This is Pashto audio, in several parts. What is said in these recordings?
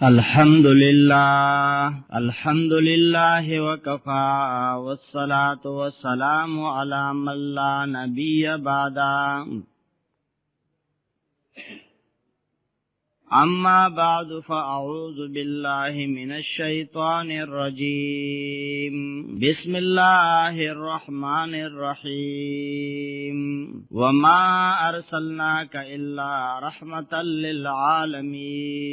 الحمد لله وكفى والصلاة والسلام على من لا نبي بعده. أما بعد فأعوذ بالله من الشيطان الرجيم. بسم الله الرحمن الرحيم. وما أرسلناك إلا رحمة للعالمين.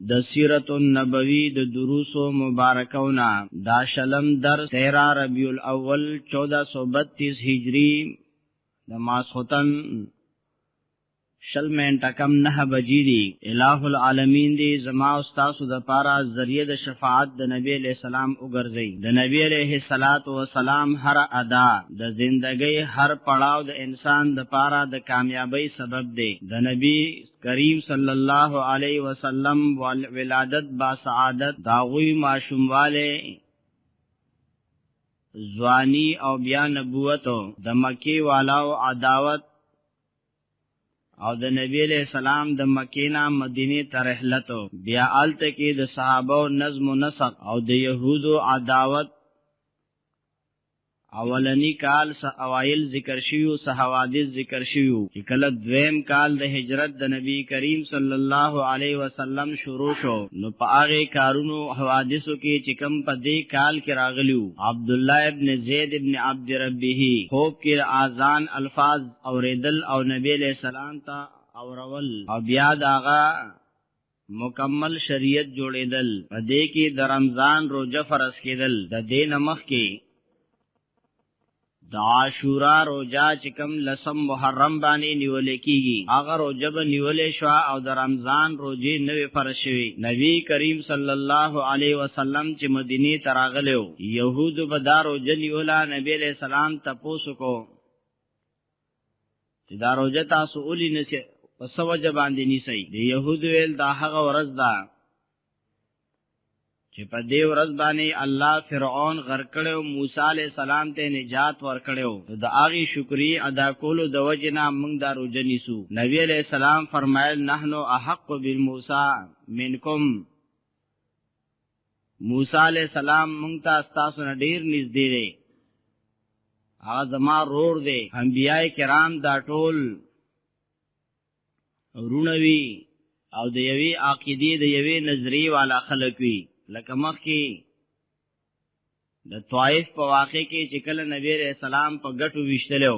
د سیرت النبوی د دروس مبارکونا دا شلم در 13 ربیع الاول 1432 هجری د ماسختن شل منټه کم 9 بجې دی. الہ العالمین دی زما استاد د پارا ذریعہ د شفاعت د نبی علیہ السلام وګرځي. د نبی علیہ الصلات والسلام هر ادا د زندګۍ هر پړاو د انسان د پارا د کامیابی سبب دی. د نبی کریم صلی الله علیه وسلم ولادت با سعادت داوی معشومواله ځواني او بیا نبوت د مکی والاو عداوت او د نبی علیہ السلام د مکینا مدینه ته رحلت بیا آلته کې د صحابه نظم و نسق او د يهودو عداوت اولنی کال اوایل ذکر شیو حوادث ذکر شیو چې کله دویم کال د هجرت د نبی کریم صلی الله علیه وسلم شروع شو نو په هغه کارونو حوادثو کې چې کم په دې کال کې راغلیو عبد الله ابن زید ابن عبد ربه خوب کې اذان الفاظ اوریدل او نبی علیہ السلام ته اورول او بیا داغه مکمل شریعت جوړیدل. په دې کې د رمضان روزه فرض کېدل. د دین مخ کې د عاشورا روزه چې کوم لسم محرم باندې نیولې کیږي هغه روزه به نیولې شو او د رمضان روزه نوې فرض شوی. نبی کریم صلی الله علیه وسلم چې مدینه ته راغلو يهود به دا روزه نیولا. نبی علیہ السلام تاسو کو چې دا روزه تاسو اولی نشي پس وجه باندې نیسي. د يهود ویل دا هغه ورځ ده چې په دې ورځ باندې الله فرعون غرق کړو موسی علی السلام ته نجات ورکړو. د هغه شکرې ادا کولو د وجنا موږ دا روزه نیسو. نبی علیہ السلام فرمایل نحنو احق بالموسی منکم. موسی علیہ السلام موږ ته تاسو نه ډیر نږدې دی. هغه زما رور دی. انبیاء کرام دا ټول رونوي او د یوې عقیدې د یوې نظریه والا خلک وي. لکه مخکې د طائف په واقع کې چې کله نبی رسول سلام په ګټو وشتلو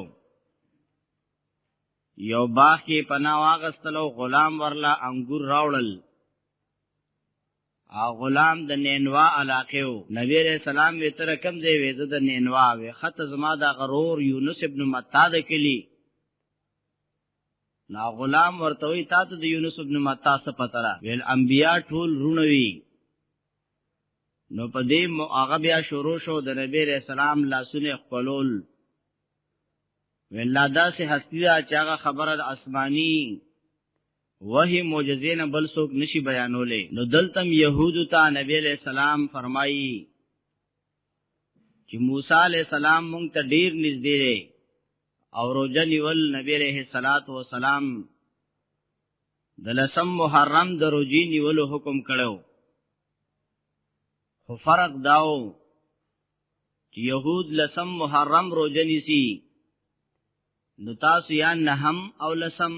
یو باغ کې پناه واغستلو غلام ورلا انګور راوړل. او غلام د نینوا علاقه و. نبی رسول سلام وی تر کم ځای وې د نینوا وی خط زما د غرور یونس ابن متا د کلی نا غلام ورتوي تاسو د یونس ابن متا څخه پتره ویل انبیا ټول رونوي. نو په دې هغه بیا شروع شو د نبی رسول سلام لاسونه خپلول. ولادا سے هستی دا چې هغه خبره آسمانی وحی معجزین بل څوک نشي بیانولې. نو دلتم يهودو ته نبی علیہ السلام فرمایي چې موسی علیہ السلام مونږ ته ډیر نږدې دی او روزه نیول نبی علیہ الصلات والسلام د لسم محرم د روزي نیولو حکم کړو. خو فرق داو چې يهود لسم محرم روزه نیسي نو تاسو یا نهم او لسم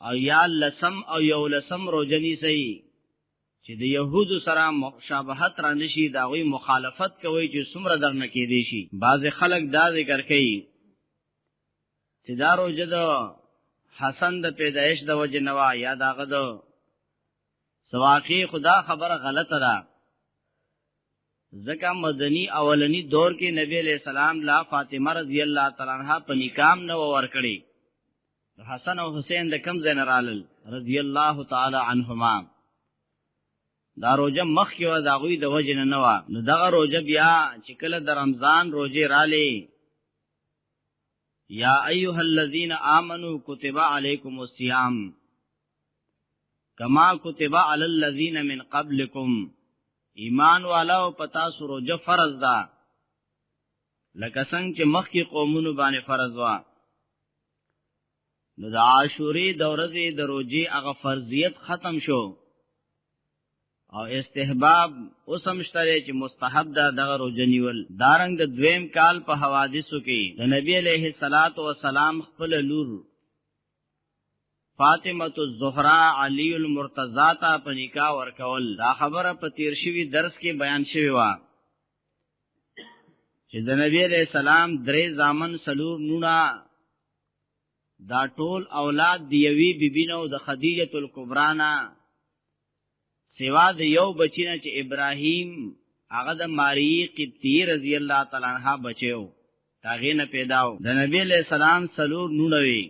او یا لسم او یو لسم روزه نیسي چې د يهود سره مشابهت را نشي داوی مخالفت کوي چې څومره درنه کې دي شي. بعض خلک دا ذکر کوي چې دا روزه د حسن د پیدایش د وجه نوا یا داغه د سواقي خدا خبره غلطه ده. زکه مدنی اولنی دور کې نبی علیہ السلام لا فاطمه رضی الله تعالی عنها په نکام نو ورکړي. حسن او حسین د کم زنرال رضی الله تعالی عنهما دا روزه مخ کې و دا غوی د وجه نه و. نو دغه روزه بیا چې کله د رمضان روزه رااله یا ایها الذین آمنوا کتب علیکم الصیام کما کتب علی الذین من قبلکم. ایمان والا او پتا سروجه فرض ده لکه څنګه چې مخکې قومونو باندې فرض وا. نو د عاشورې د ورځې د روزي هغه فرضیت ختم شو او استحباب اوسم شته چې مستحب ده دغه روزنیول. دارنګ د دویم کال په حوادثو کې د نبی علیه الصلاۃ والسلام خپل لور فاطمه الزهرا علی المرتضی ته په نکاح ورکول. دا خبره په تیر شوی درس کې بیان شوی و چې د نبی علیہ السلام درې زامن سلور نونا دا ټول اولاد دیوی بیبینو د خدیجه الکبرى نا سوا د یو بچینه چې ابراهیم هغه د ماری قبطی رضی الله تعالی عنها بچو تاغه نه پیداو. د نبی علیہ السلام سلور نونوي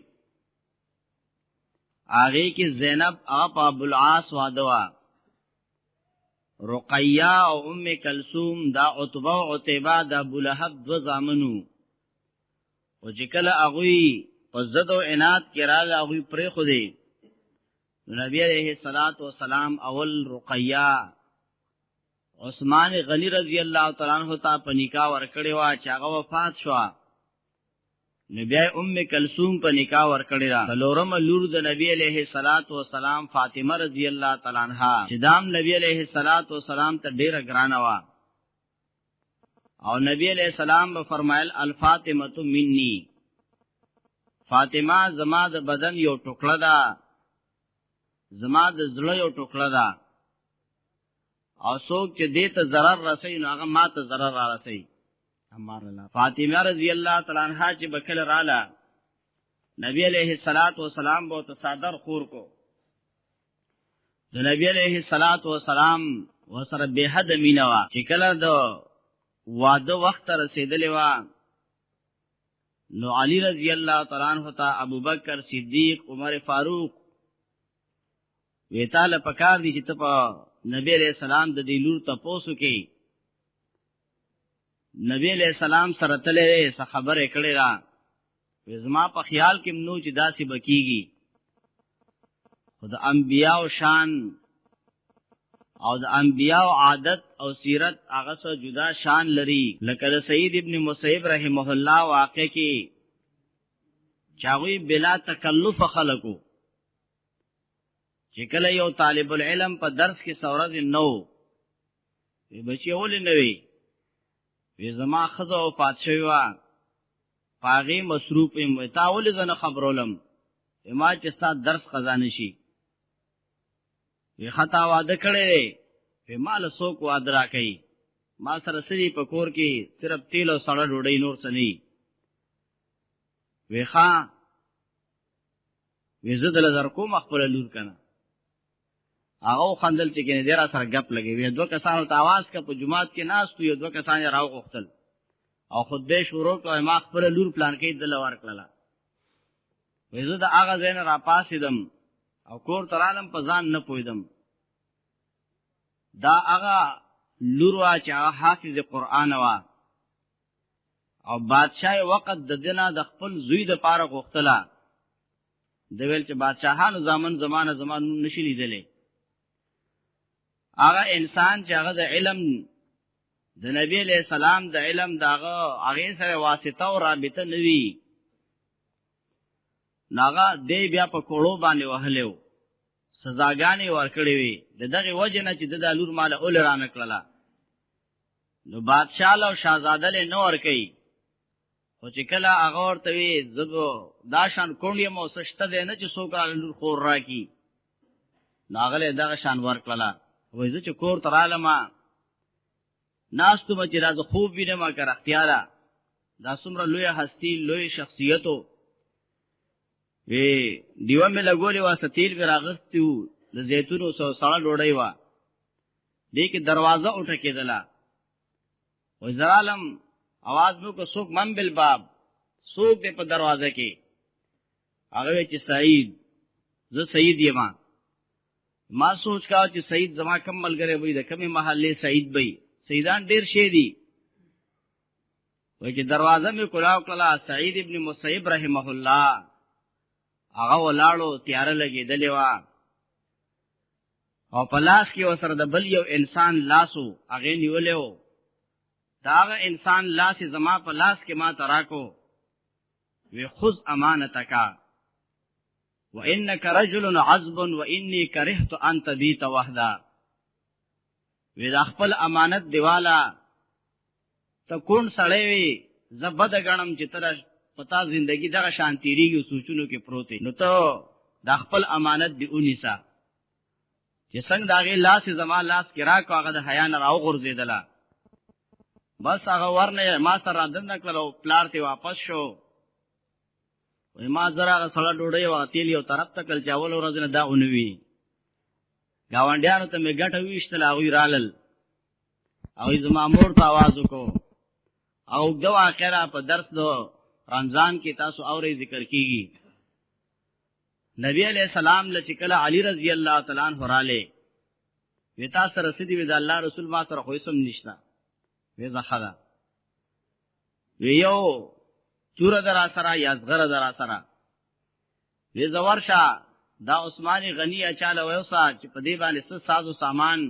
هغه کې زینب ابو العاص وادوا، رقیہ او ام کلثوم دا عتبہ او عتیبہ دا ابو لہب دو زامنو. او چې کله هغه په زد او عناد کې راغله هغه پرې خو دی. نبی علیہ الصلوۃ والسلام اول رقیہ عثمان غنی رضی الله تعالی عنہ ته په نکاح ورکړی و چې هغه وفات شو. نبی ام کلثوم په نکاح ورکړی را. لورم لور د نبی علیہ الصلوۃ والسلام فاطمه رضی الله تعالی عنها چې دام نبی علیہ الصلوۃ والسلام ته ډیره ګرانه و. او نبی علیہ السلام به فرمایل الفاطمه مني، فاطمه زما د بدن یو ټوکړه ده، زما د زړه یو ټوکړه ده، او څوک چې دې ته ضرر رسي نو هغه ما ته ضرر را رسي. امر الله فاطمه رضی الله تعالی عنها چې بکل رااله نبی علیہ الصلوۃ والسلام بو تصادر خور کو. د نبی علیہ الصلوۃ والسلام وسره به حد مینوا چې کله د واده وخت رسیدلی و نو علی رضی الله تعالی عنہ ته ابوبکر صدیق عمر فاروق ویتاله پکار دي چې ته په نبی علیہ السلام د دې لور تاسو کې نبی علیہ السلام سره تلې څه خبره کړې را زما په خیال کې نو چې داسې بکیږي. خدای انبیاء او شان او د انبیاء عادت او سیرت هغه سره جدا شان لري. لکه د سید ابن مسیب رحمه الله واقع کې چاوی بلا تکلف خلقو چې کله یو طالب العلم په درس کې سورز نو بچي ولې نوي وی زما خزه او پاتشوي وا پاغي مصروف ایم تا ولې زنه خبرولم ما چې ستا درس خزانه شي وی خطا واده کړي په مال سوک واده را کوي ما سره سړي په کور کې صرف تیل او سړه ډوډۍ نور سني وی ښا وی زدل در کوم خپل لور کنه هغه خندل چې کنه ډیر سره غپ لګي وی دوه کسانو ته आवाज کا په جمعات کې ناس تو یو دوه کسان راو غختل او خطبه شروع کړه ما خپل لور پلان کې دل ور کړله وی زه د هغه زین را پاسیدم او کور ترالم په ځان نه پویدم دا هغه لور وا چې حافظ قرآن وا او بادشاہ وقت د دینه د خپل زوی د پاره غختله د ویل چې بادشاہانو زمانه نشي لیدلې. هغه انسان چې هغه د علم د نبی علیہ السلام د علم داغه هغه سره واسطه او رابطه نوي ناغه دی بیا په کوړو باندې وهلو سزاګانې ورکړې وي دغه وجه نه چې د لور مال اول را نکړه نو بادشاہ له شاهزاده له نور کوي خو چې کله هغه ورته وي زګو داشان کونډې مو سشته دی نه چې څوک لور خور راکی ناغله دغه شان ورکړه وای زه چې کور تراله ما ناستو مچ راز خوب وینه ما کر اختیارا دا څومره لوی هستی لوی شخصیتو وی دیو مې لګولې واسه تیل وراغستو د زیتونو سو سړه ډوډۍ وا دې کې دروازه اٹھ کېدله وای زرالم आवाज مو کو سوق من بالباب سوق دې په دروازه کې هغه چې سعید زه سعید یم ما سوچ کا چې سعید زما کم ملګری وي د کمی محله سعید وي سیدان ډیر شي دي وای چې دروازه مې کلاو کلا سعید ابن مسیب رحمه الله هغه ولاړو تیار لګیدلې وا او پلاس کې وسره د بل یو انسان لاسو هغه نیولیو داغه انسان لاس زما په لاس کې ما تراکو وی خذ امانتک وانك رجل عذب واني كرهت ان تبيت وحده وی د خپل امانت دیواله ته کون سړی وي زبد غنم چې تر پتا زندگی دغه شانتیریږي سوچونو کې پروت نو ته د خپل امانت دی اونیسا چې څنګه داغه لاس زما لاس کې راکو هغه د حیا نه راو غورځیدله بس هغه ورنه ما سره دنه کړو پلار ته واپس شو وای ما زرا هغه سړی ډوډۍ واتیل یو طرف ته کل چاول ورځنه دا اونوي گاونډیانو ته می ګټه ویشتل هغه رالل او زما مور ته आवाज وکړو او دو اخره په درس دو رمضان کې تاسو اوري ذکر کیږي نبی علیہ السلام لچکل علی رضی اللہ تعالی عنہ راله وتا سره سدی وی د الله رسول ما سره خو سم نشتا وی زخدا ویو چور درا سره یازغر درا سره وی زورشا دا عثمان غنی اچاله ویوسا چې په دې باندې ست سازو سامان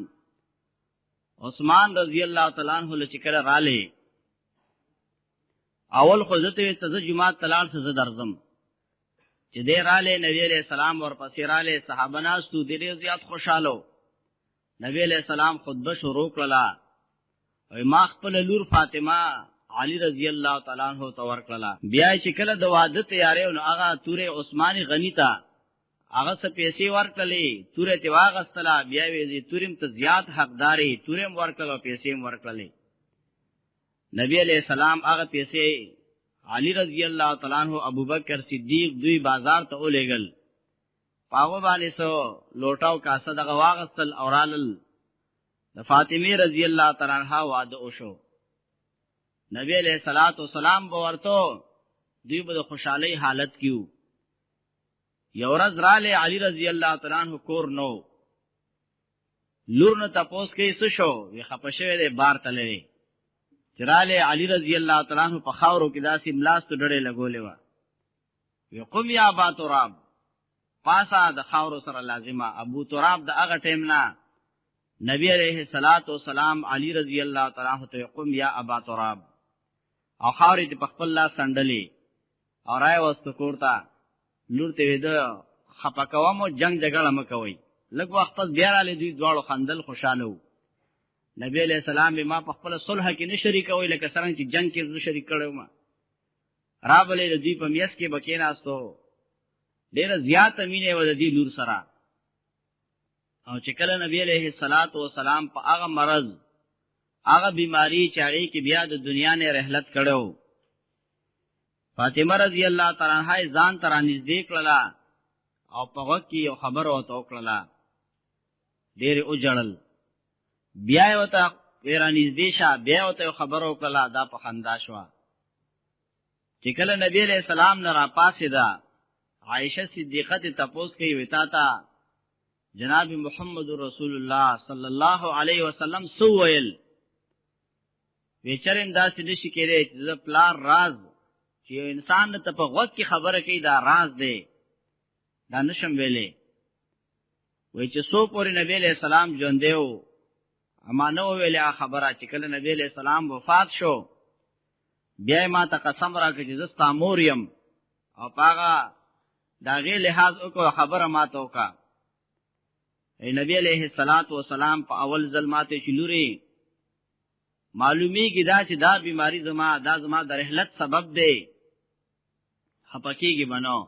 عثمان رضی اللہ تعالی عنہ لچکل راله اول خو زته ته جمعه تلال سره درزم چې دې رااله نبی علیہ السلام ورپسې رااله صحابه ناستو ډېر زیات خوشاله نبی علیہ السلام خطبه شروع کړه او ما خپل لور فاطمه علی رضی الله تعالی عنہ تور کړه بیا چې کله د واده تیارې نو هغه توره عثماني غنی تا هغه څه پیسې ورکړلې توره تی واغستله بیا وی تورم ته زیات حقداري تورم ورکړه پیسې ورکړلې نبی علیہ السلام هغه پیسې علی رضی اللہ تعالی عنہ ابوبکر صدیق دوی بازار ته اولېګل پاغو باندې سو لوټاو کاسه دغه واغستل اورالل د فاطمه رضی اللہ تعالی عنها واده وشو نبی علیہ الصلوۃ والسلام به ورته دوی په خوشحالی حالت کیو یو ورځ رااله علی رضی اللہ تعالی عنہ کور نو لور نه تاسو کې څه شو وی خپشه دې بار تلې چراله علی رضی اللہ تعالی عنہ په خاورو کې داسې ملاست ډړې لګولې و یقوم یا ابا تراب پاسا د خاورو سره لازمه ابو تراب د هغه ټیم نه نبی علیہ الصلوۃ والسلام علی رضی اللہ تعالی عنہ ته یقوم یا ابا تراب او خاورې د خپل لا سندلې او راي واست کوړتا لور ته وید خپکوامو جنگ جګړه مکوي لږ وخت پس بیا را لې دوی دواړو خندل خوشاله نبی علیہ السلام ما په خپل صلح کې نشری کوي لکه څنګه چې جنگ کې نشری کړو ما رابلې دوی په میاس کې بکیناستو ډېر زیات امینه و د دې لور سره او چې کله نبی علیہ الصلات والسلام په هغه مرض هغه بیماری چاړي کې بیا د دنیا نه رحلت کړو فاطمه رضی الله تعالی عنها ځان تر نږدې کړلا او په وخت کې یو خبر او تو کړلا ډېر اوجړل بیا وته ایرانی دیشا بیا وته خبرو کلا دا په خندا شو چې کله نبی علیہ السلام نه را پاسې دا عائشہ صدیقہ ته تپوس کوي وتا تا جناب محمد رسول الله صلی الله علیه وسلم سو ویل وچرم داسې نشي کېږي چې پلار راز چې انسان ته په وخت کې خبره کوي دا راز دی دا نشم ویلې وای چې سو پورې نبی علیہ السلام ژوند دیو اما نو ویلې خبره چې کله نبی علیہ السلام وفات شو بیا ما ته قسم راکړ چې زستا موریم او پاغه داغه لحاظ وکړه خبره ما ته وکړه ای نبی علیہ الصلات والسلام په اول ظلماته چلوري معلومی کی دا چې دا بیماری زما د رحلت سبب دی خپکیږي بنو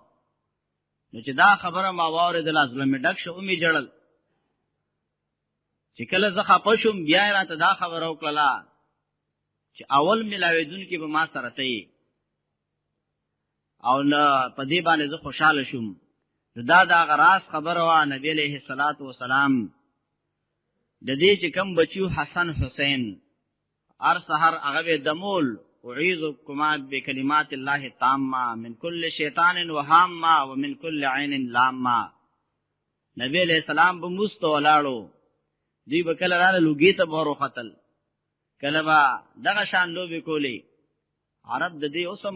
نو چې دا خبره ما واردل ازلم ډک شو می جړل چې کله زه خپشم بیا راته دا خبر او کړلا چې اول ملاویدون کې به ما سره ته او نه پدې باندې زه خوشاله شوم دا غراس خبر وا نبی علیہ الصلات والسلام د دې چې کم بچو حسن حسین ار سحر هغه دمول اعوذکما بکلمات الله التامه من كل شیطان وهامه ومن كل عین لامه نبی علیہ السلام به مستولاړو دی بکل را لوګی ته بورو قتل کله با دغه شان لوبي کولی عرب د دې اوسم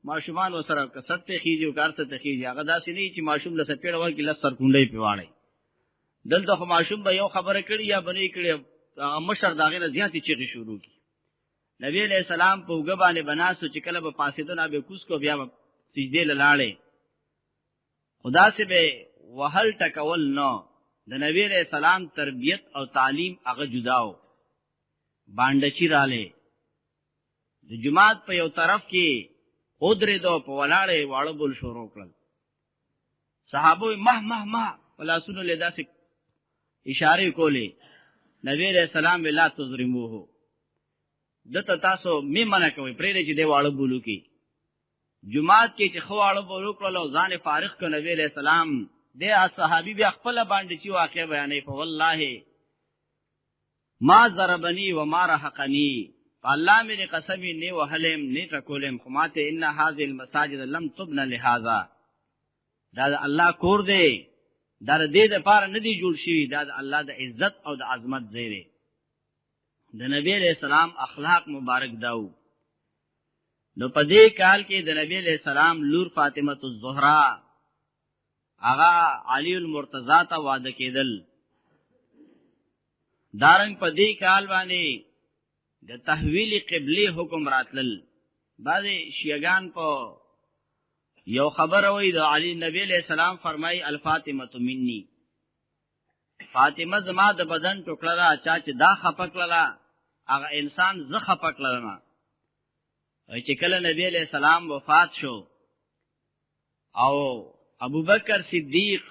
ماشومان وسره کسته خيجو کارته تخيجي هغه داسې نه چې ماشوم له سپېړ ور کې لسر کونډې پیواړي دلته خو ماشوم به یو خبره کړي یا بنې کړي مشر داغه نه زیاتې چیغې شروع کی نبی علیہ السلام په وګ باندې بناسو چې کله به پاسیدنه به کوس کو بیا سجدي لاله خدا سے به وهل ټکول نو د نبی علیہ السلام تربیت او تعلیم هغه جداو باندچی رااله د جماعت په یو طرف کې اودره دو په ولاړې واړو بول شروع کړل صحابه مه مه مه ولاسونو له داسې اشاره کولې نبی رسول سلام ویلا تزرموه دته تاسو می منع کوي پرې چې دی واړو بولو کې جماعت کې چې خو واړو بولو کړل او ځان فارغ کړ نبی رسول سلام د صحابي بیا خپل باندې چې واقع بیانې په والله ما ضربني وما رحقني الله مې قسمی نه وهلم نه تکولم خماته ان هذه المساجد لم تبنى لهذا دا الله کور دی دا دې د پاره نه دی جوړ شوی دا الله د عزت او د عظمت زیره د نبی علیہ السلام اخلاق مبارک داو نو په دې کال کې د نبی علیہ السلام لور فاطمه الزهرا آغا علی المرتضی ته وعده کېدل دارنګ په دې کال باندې د تحویل قبله حکم راتلل بعضی شیعاګان په یو خبر وای د علی نبی علیہ السلام فرمای الفاطمه مني فاطمه زما د بدن ټوکړه را چا چې دا خپکړه هغه انسان زه خپکړه ما چې کله نبی علیہ السلام وفات شو او ابوبکر صدیق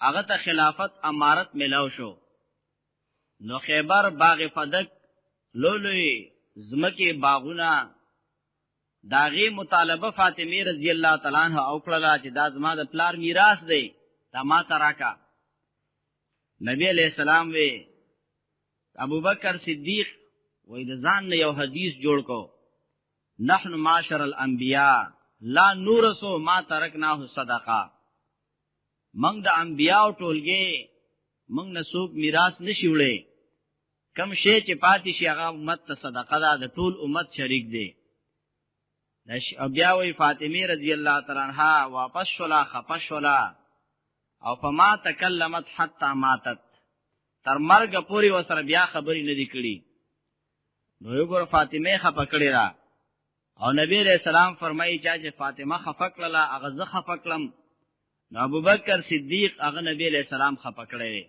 هغه ته خلافت امارت ملاو شو نو خیبر باغ فدق لولوی زمکه باغونه داغه مطالبه فاطمه رضی الله تعالی عنها او کړه چې دا زما د پلار میراث دی دا ما تراکا نبی علیہ السلام وی ابوبکر صدیق وې د ځان نه یو حدیث جوړ کو نحن معاشر الانبیاء لا نورثو ما ترکناه صدقه منګ د انبیاء ټولګه منګ نسوب میراث نشي وړي کم شی چې پاتې شي هغه امت ته صدقه ده د ټول امت شریک دی بیا وی فاطمه رضی الله تعالی عنها واپس شولا خپش شولا او فما تکلمت حتا ماتت تر مرګ پوری وسره بیا خبرې نه دی کړي نو یو ګور فاطمه خپکړی را او نبی علیہ السلام فرمایي چې فاطمه خپکړه هغه زه خپکړم نو ابوبکر صدیق هغه نبی علیہ السلام خپکړی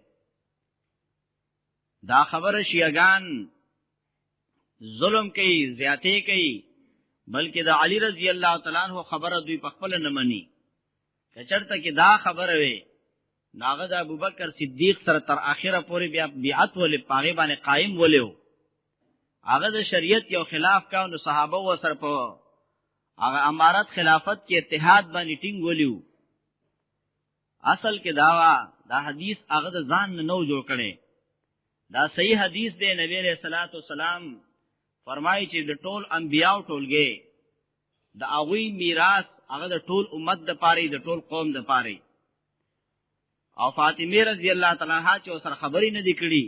دا خبر شیعاګان ظلم کوي زیاته کوي بلکې د علی رضی الله تعالی عنہ خبره دوی په خپل نه مني کچرته کې دا خبره وي ناغه د ابوبکر صدیق سره تر اخره پورې بیا بیعت ولې پاغه باندې قائم ولیو هغه د شریعت یو خلاف کا نو صحابه و سره په هغه امارت خلافت کې اتحاد باندې ټینګ ولیو اصل کې دا حدیث هغه د ځان نه جوړ کړي دا صحیح حدیث دی نبی علیہ الصلوۃ والسلام فرمایي چې د ټول انبیاء ټولګه د اغوی میراث هغه د ټول امت د پاره د ټول قوم د پاره او فاطمه رضی الله تعالی عنها چې سره خبرې نه دی کړي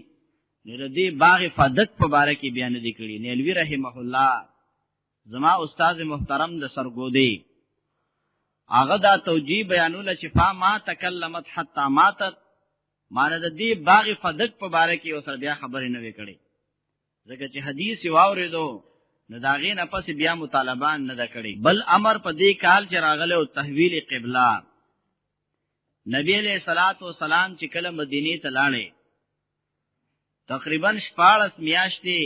نو دې باغ فدق په باره کې بیان دی کړي نیلوی رحمه الله زما استاد محترم د سرګودي هغه دا توجیه بیانول چې فما تکلمت حتا ماتت معنی د دې باغ فدق په باره کې اوسره بیا خبرې نه وکړي ځکه چې حدیث واوریدو نو داغې نه پس بیا مطالبان نه کړي بل امر په دې کال چې راغله او تحویل قبله نبی علیہ الصلوۃ والسلام چې کله مدینه ته لاړې تقریبا 14 میاشتې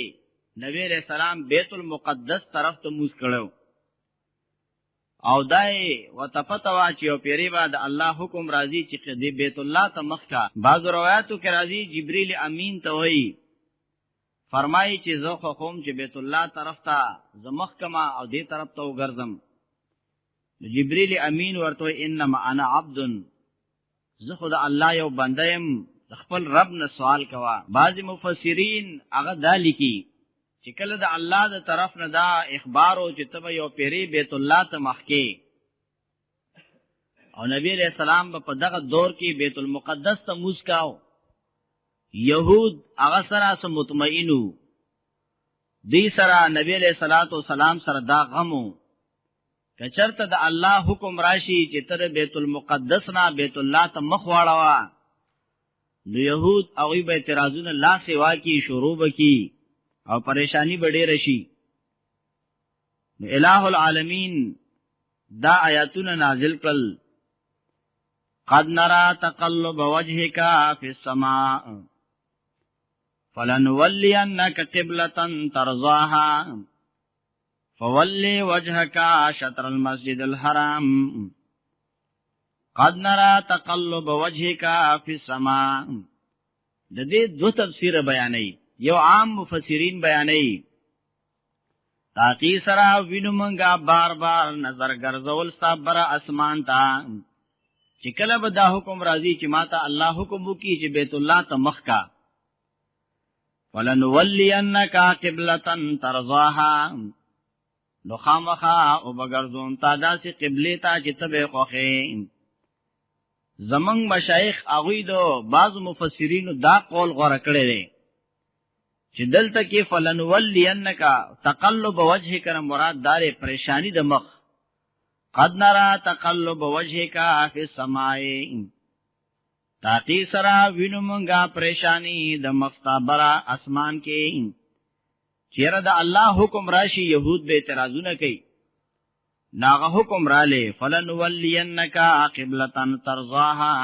نبی علیہ السلام بیت المقدس طرف ته موس کړو او دای وتفتوا چې او پیری بعد الله حکم راضی چې د بیت الله ته مخکا بعض روایتو کې راضی جبرئیل امین ته وایي فرمایي چې زه خو قوم چې بیت الله طرف ته زمخ کما او دې طرف ته وګرځم جبرئیل امین ورته انما انا عبد زه خدای الله یو بنده يم خپل رب نه سوال کوا بعض مفسرین هغه دالی کی چې کله د الله د طرف نه دا اخبار او چې تبه یو پیری بیت الله ته مخکي او نبی علیہ السلام په دغه دور کې بیت المقدس ته موسکاو یهود هغه سره سم مطمئنو دی سره نبی علیہ الصلوۃ والسلام سره دا غمو کچرته د الله حکم راشي چې تر بیت المقدس نه بیت الله ته مخ واړوا نو يهود هغه به اعتراضونه لا سیوا کی شروع وکي او پریشانی بډې رشي نو الہ العالمین دا آیاتونه نازل کړل قد نرى تقلب وجهك في السماء فلنولینک قبلة ترضاها فولی وجهک شطر المسجد الحرام قد نرى تقلب وجهک فی السماء. د دې دو تفسیر بیانې، یو عام مفسرین بیانې تاقی سرا وینو منگا بار بار نظر گرزول ستا برا اسمان تا چی کلب دا حکم رازی چی ماتا اللہ حکم کی چی بیت اللہ تا مخ کا فلنولینکا قبلتن ترضاها نخامخا او بگرزون تا دا سی قبلی تا چی تب خوخی. زمنگ مشایخ اغوی دو بعض مفسرین دا قول غور کرده دے چې دلته کې فلنولینکا تقلب وجه کنا مراد دار پریشانی د مخ. قد نرى تقلب وجهک فی السماء تاقی سرا وینو منگا پریشانی د مخستا برا اسمان کې. چیرې د الله حکم راشي يهود به اعتراضونه کوي، ناغه حکم را لې فلنولینکا قبلة ترضاها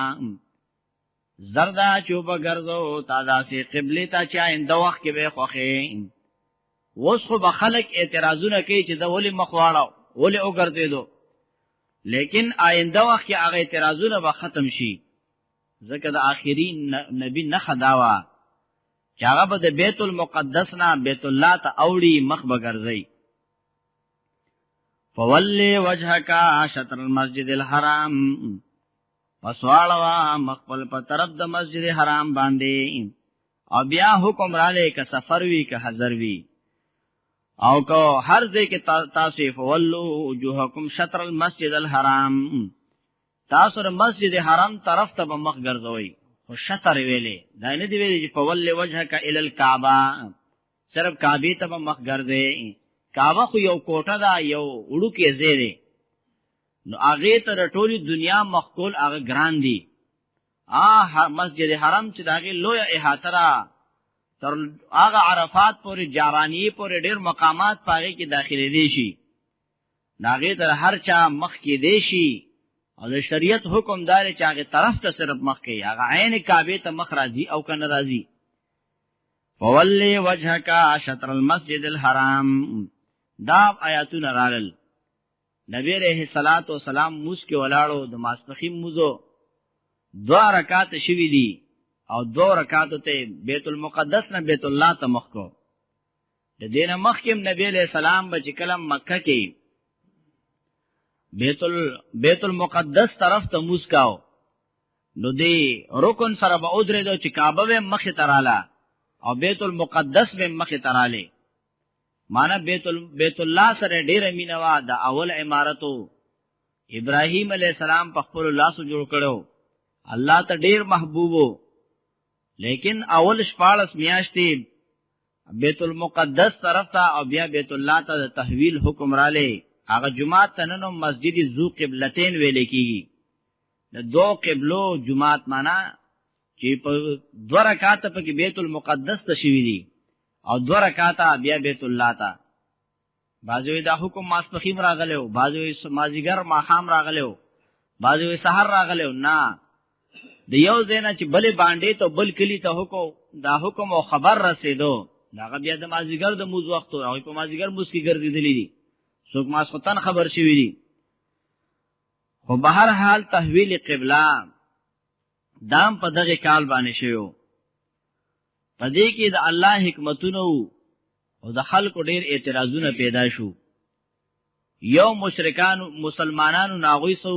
زردا چوب گرزو تا داسی قبلی تا چا اندو وقت کې به خوخی. وس خو بخلق اعتراضونه کوي چې دا ولی مخواړو ولی او ګرځې دو، لیکن آینده وخت کې هغه اعتراضونه به ختم شي. ځکه د آخرین نبی نه خداوا چې هغه به د بیت المقدس نه بیت الله ته اوړي مخ به ګرځي. فولی وجهک شطر المسجد الحرام پسوالوا مخبل په طرف د مسجد حرام باندې. او بیا حکم را لې ک سفر وی ک حضر وی او کو هر ځای کې تاسو فولو وجوهکم شطر المسجد الحرام، تاسو د مسجد حرام طرف ته مخ ګرځوي. او شطر ویلې دا نه دی ویلې چې فول وجهک الی الکعبه صرف کعبه ته مخ ګرځي. کعبه خو یو کوټه دا یو وړو کې زیره، نو هغه ته ټولي دنیا مخکول هغه ګران دي. مسجد حرام چې داغه لوی احاطه را تر هغه عرفات پورې جارانی پورې ډېر مقامات پاره کې داخلي دي شي، داغه تر هر چا مخ کې دي شي. او د شریعت حکم دار چې هغه طرف ته صرف مخ کې هغه عین کعبه ته مخ راځي او کنه راځي. فولی وجهک شطر المسجد الحرام دا آیاتونه راغل. نبی علیہ الصلوۃ والسلام موس کې ولاړو د ماسپخیم موزو 2 رکعات شوی دي او 2 رکعات ته بیت المقدس نه بیت الله ته مخ کو. د دینه مخ کې نبی علیہ السلام بچ کلم مکه کې بیت المقدس طرف ته موس کاو، نو دی رکن سره به ودرې دو چې کعبه مخ تراله او بیت المقدس به مخ تراله. مانا بیت الله سره ډیره مینوا د اول عمارتو ابراهیم علیہ السلام په خپل الله سره جوړ کړو، الله ته ډیر محبوبو. لیکن اول 14 میاشتې بیت المقدس طرف ته او بیا بیت الله ته تحویل حکم را لې. هغه جمعات تننو مسجد ذو قبلتین ویل کیږي. د 2 قبلو جمعات معنا چې په 2 رکعات په کې بیت المقدس ته شوی دي او 2 رکعات بیا بیت الله ته. بعضوی دا حکم ماسپخیم راغلو، بعضوی مازیګر ماخام راغلو، بعضوی سحر راغلو. نه د یو زینا چې بلې باندې ته بل کلی ته حکم دا حکم او خبر رسیدو، دا بیا د مازیګر د موز وخت او په مازیګر موس کې ګرځېدلې دي، څوک ماسختن خبر شوی دي. خو به هر حال تحویل قبله دام په دغه کال باندې شوی. پدې کې د الله حکمتونه او د خلکو ډېر اعتراضونه پیدا شو. یو مشرکان مسلمانانو ناغوي سو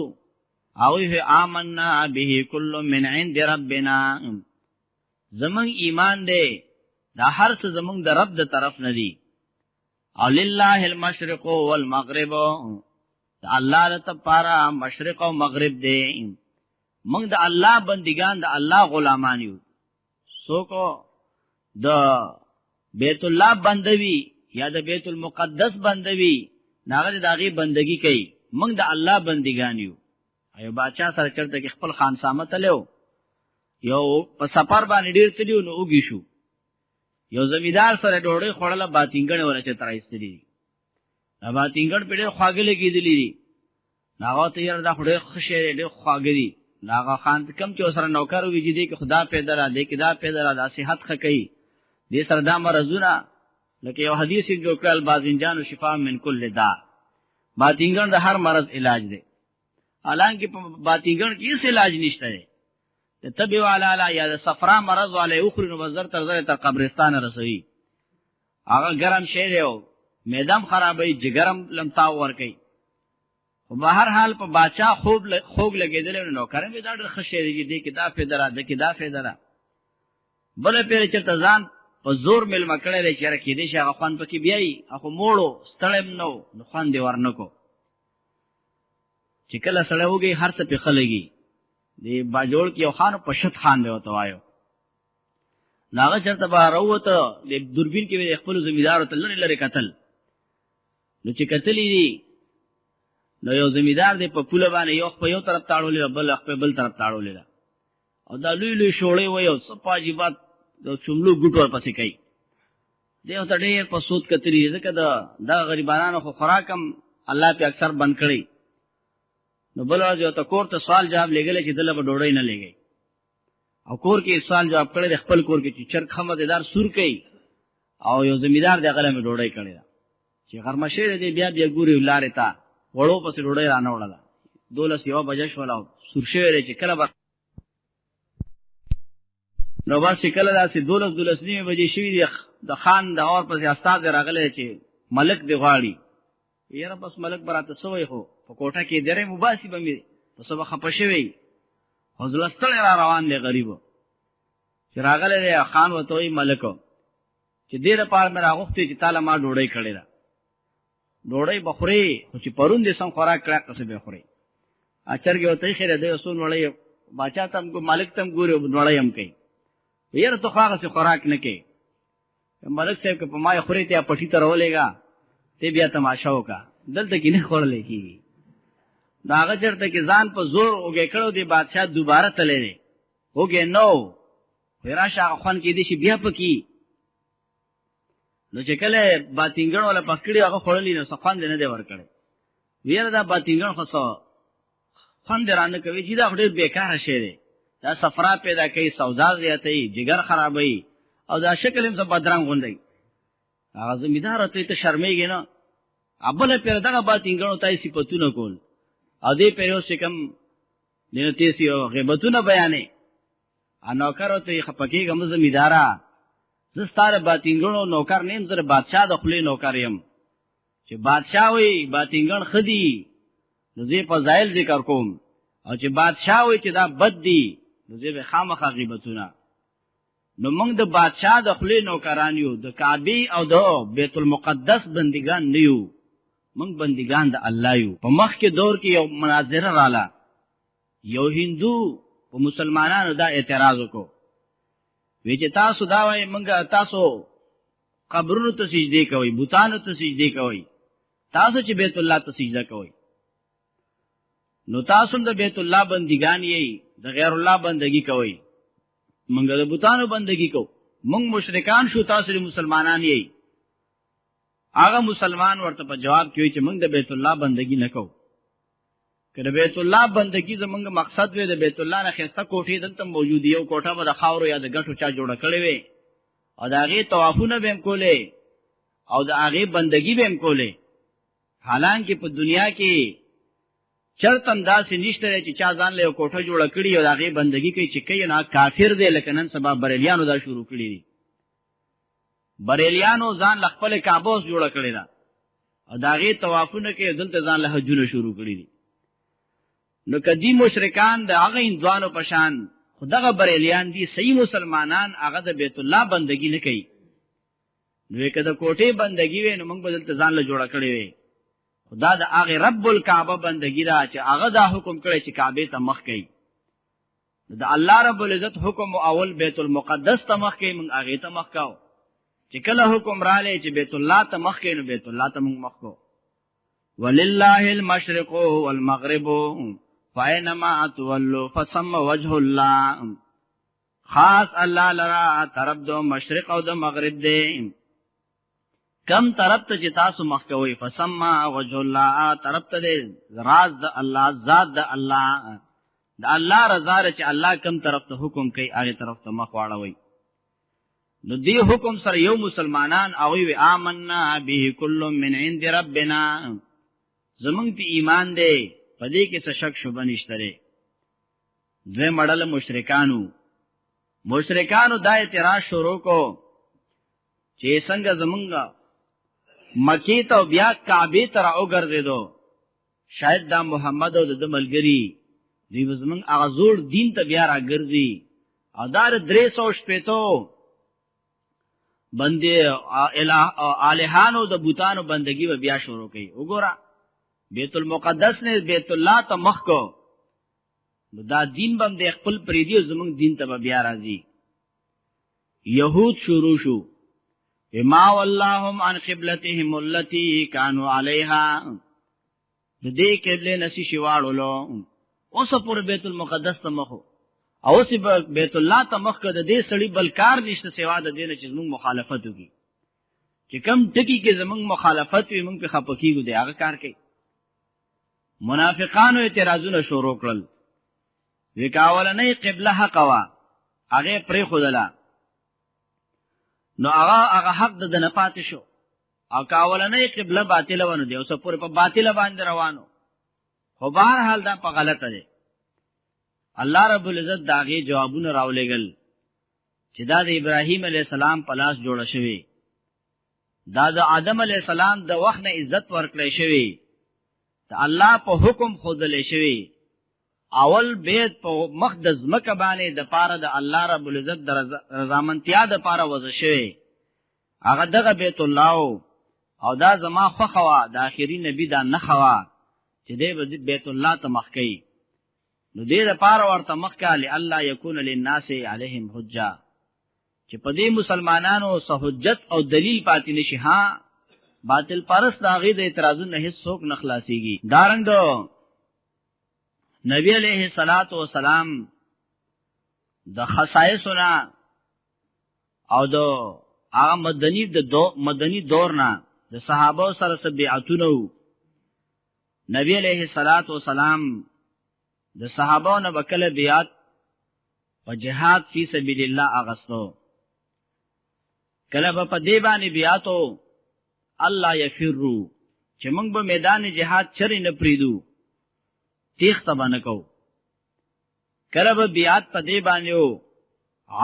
اوه آمنا به کل من عند ربنا، زمون ایمان دې دا هر څه زمون د رب د طرف نه دي. او لله المشرق والمغرب، الله لپاره مشرق او مغرب دې. موږ د الله بندگان د الله غلامان یو. سوکو د بیت الله بندوي یا د بیت المقدس بندوي ناغه داغي بندگی کوي. موږ د الله بندگان یو. ایو بادشاہ سره چرته کې خپل خانسامه تلو، یو په سفر باندې ډیر تلیو نو اوږي شو. یو زمیدار سره ډوړې خوړله باتینګړې ورچې ترایستلې دي. دا باتینګړ په ډېر خواږه لګېدلې دي. ناغه ته یې دا خړې خوشې ډېر خواږه دي. ناغه خان کم چې سره نوکر ویجی دی کې خدا پیدا را دی کې دا پیدا را د صحت خکې دې سره دا مرزونه لکه یو حدیث جوړ کړل باذنجان شفاء من کل داء، باذنجان د هر مرض علاج دی. حالانکه په باذنجان کې هیڅ علاج نشته دی. ته تبي والا یا د صفرا مرض والے اخري نو بزر تر قبرستان رسوي. هغه ګرم شی دی او میدان خرابوي، جګرم لمتاو ور کوي. خو به هر حال په باچا خوب لګیدل نو کرم دا ډېر خشه دی دې کې دا فدرا د کې دا فدرا بل پیر چرته ځان په زور مل مکړې لري چې راکې دې شغه خوان پکې بیاي اخو موړو ستړم نو خوان دی ورنکو چې کله سره وږي هر څه په خلګي دی باجوړ کې یو خان په شت خان دی وته وایو ناغه چرته به راوته د دوربین کې خپل زمیدار ته لری قتل نو چې قتلې دي نو یو زمیدار دی په پوله باندې یو په یو طرف تاړولې بل په بل طرف تاړولې او دا لوی شوړې وایو صفاجيبات د چملو ګټور پسې کوي دیو ته ډېر په سود کتري ځکه دا غریبانو خو خوراکم الله په اکثر بند کړی نو بل راځي ته کور ته سوال جواب لګل چې دله په ډوړې نه لګي او کور کې سوال جواب کړي خپل کور کې چې چرخ مزیدار سور کوي او یو زمیدار دی غلمه ډوړې کړي چې غرمشه دې بیا ګوري ولاره تا وړو پسې ډوړې رانه وړله 12 یو بجې شولا سورشه چې کله نو بس کله داسې 12 نیمه بجې شوې دي د خان د اور پسې استاد راغلی چې ملک دی غواړي یاره بس ملک براته سوې خو په کوټه کې درې مباسي بمې په سبا خپشوي حضرستل را روان دی غریبو چې راغلی دی خان وتوي ملک چې ډېر پار مې راغوختي چې تعالی ما ډوړې کړې ده ډوړې بخوري خو چې پرون دې سم خوراک کړه کسه به خوري اچرګه وته خیره دی اصول وړي باچا تم کو مالک تم ګوري وړي هم کوي یاره تو خواغه سي خوراک نه کوي ملک صاحب که په ما خوري ته پټی ته رولېګا ته بیا تماشا وکا دلته کې نه خورلې کیږي داغه چرته کې ځان په زور اوګه کړو دی بادشاہ دوباره تلې دی اوګه نو راشه خوان کې دي شي بیا پکې نو چې کله باتینګن ولا پکړی هغه خورلې نو صفان دې نه دی ور کړی ویره دا باتینګن خصو خوان درانه کوي چې دا ډېر بیکاره شی دی دا صفرا پیدا کوي سودا زیاتې جګر خرابوي او دا شکل هم زب بدرنګ غونډي هغه زمیدار ته شرمېږي نه ابل پیر دغه باتینګنو تای صفاتونه کول ا دې پیرو شکم نه تیسی او غیبتونه بیانې انوکر ته خپکی غم زمیدارا زستار باتینګنو نوکر نیم زره بادشاہ د خپل نوکر يم چې بادشاہ وي باتینګن خدي نو زه فضایل ذکر کوم او چې بادشاہ وي چې دا بد دي نو زه خامخا غیبتونه نو موږ د بادشاہ د خپل نوکران یو د کعبه او د بیت المقدس بندگان نه یو موږ بندگان د الله یو په مخ کې دور کې یو مناظره رااله یو هندو په مسلمانانو دا اعتراض وکړو وی چې تاسو دا وایي موږ تاسو قبرونو ته سجدي کوي بوتانو ته سجدي کوي تاسو چې بیت الله ته سجده کوي نو تاسو د بیت الله بندگان یې د غیر الله بندگی کوي موږ د بوتانو بندگی کوو موږ مشرکان شو تاسو مسلمانان یې هغه مسلمان ورته په جواب کوي چې موږ د بیت الله بندگی نه کوو کله بیت الله بندگی زموږ مقصد وي د بیت الله نه خسته کوټې دلته موجود یو کوټه به د خاورو یا د غټو چا جوړه کړې وي او د هغه طوافونه به هم کولې او د هغه بندگی به هم کولې حالانکه په دنیا کې چرته انداز نشته چې چا ځان له کوټه جوړه کړی او د هغه بندگی کوي چې کوي نه کافر دی لکه نن سبا بریلیانو دا شروع کړی دي بریلیانو ځان خپل کعبه جوړه کړی دا او د هغه طوافونه کې دلته ځان له حجونه شروع کړی دي نو کدی مشرکان د هغه اندوانو پشان خدغه بریلیان دي صحیح مسلمانان هغه د بیت الله بندگی نه کوي نو کده کوټه بندگی وي نو موږ بدلته ځان له جوړه کړی وي خدا د هغه رب الکعبه بندگی را چې هغه دا حکم کړی چې کعبه ته مخ کوي د الله رب العزت حکم اول بیت المقدس ته مخ کوي موږ هغه ته مخ کاو چې کله حکم را لې چې بیت الله ته مخ کوي نو بیت الله ته موږ مخ کو ولله المشرق والمغرب فاینما تولوا فثم وجه الله خاص الله لرا طرف دو مشرق او د مغرب دی کم طرف ته چې تاسو مخ کوي فثم وجه الله طرف ته راز د الله ذات د الله رضا چې الله کم طرف ته حکم کوي هغه طرف ته مخ واړوي نو دی حکم سره یو مسلمانان اوی وی آمنا به کل من عند ربنا زمون په ایمان دی پدې کې څه شک شوبه نشته لري دوی مړل مشرکانو دا اعتراض شروع کو چې څنګه زمونږه مکی ته بیا کعبه ته راوګرځیدو شاید دا محمد او د ملګری دی زمونږ هغه زوړ دین ته بیا راګرځي ادار 300 شپېتو بندې الہانو د بوتانو بندگی و بیا شروع کړي وګوره بیت المقدس نے بیت الله ته مخ کو دا دین بم د خپل پریدي زمونږ دین ته بیا راځي يهود شروع شو ما واللهم عن قبلتهم التي كانوا عليها د دې قبله نسی شواړو اوس پر بیت المقدس ته مخ او سی بیت الله ته مخ کده دې سړی بلکار نشته سوا د دینه چې موږ مخالفت وکي چې کم ټکی کې زموږ مخالفت وي موږ په خپکیږو دی هغه کار کوي منافقانو اعتراضونه شروع کړل وکاولنې قبله حق وا هغه پرې خدلا نو هغه حق د نه پاتې شو او کاولنې قبله باطل ونه دی اوس پورې په باطل باندې روانو خو بهر حال دا په غلطه دی الله رب العزت داغه جوابونه راولېګل چې دا د ابراهیم علی السلام په لاس جوړ شوی دا د آدم علی السلام د وخت نه عزت ورکړې شوی ته الله په حکم خودلې شوی اول بیت په مقدس مکه باندې د پاره د الله رب العزت د رضامندیا د پاره وځ شوی هغه دغه بیت الله او دا زما خوخوا د اخیری نبی دا نه خوا چې دې بیت الله ته مخ کوي نو دې د پاره ورته مخ کاله الله یکون للناس علیهم حجه چې په دې مسلمانانو سه حجت او دلیل پاتې نشي ها باطل پرست داغه د اعتراضونه هیڅ څوک نه خلاصيږي دارنګ نبی علیہ الصلات والسلام د خصایصنا او د هغه مدنی دور نه د صحابه سره بیعتونه نبی علیہ الصلات والسلام د صحابه نه وکله بیعت او جهاد فی سبیل الله اغستو کله په دې باندې بیعتو الله یفرو چې موږ به میدان جهاد چرې نه پریدو تیخته باندې کو کله به بیعت په دې باندې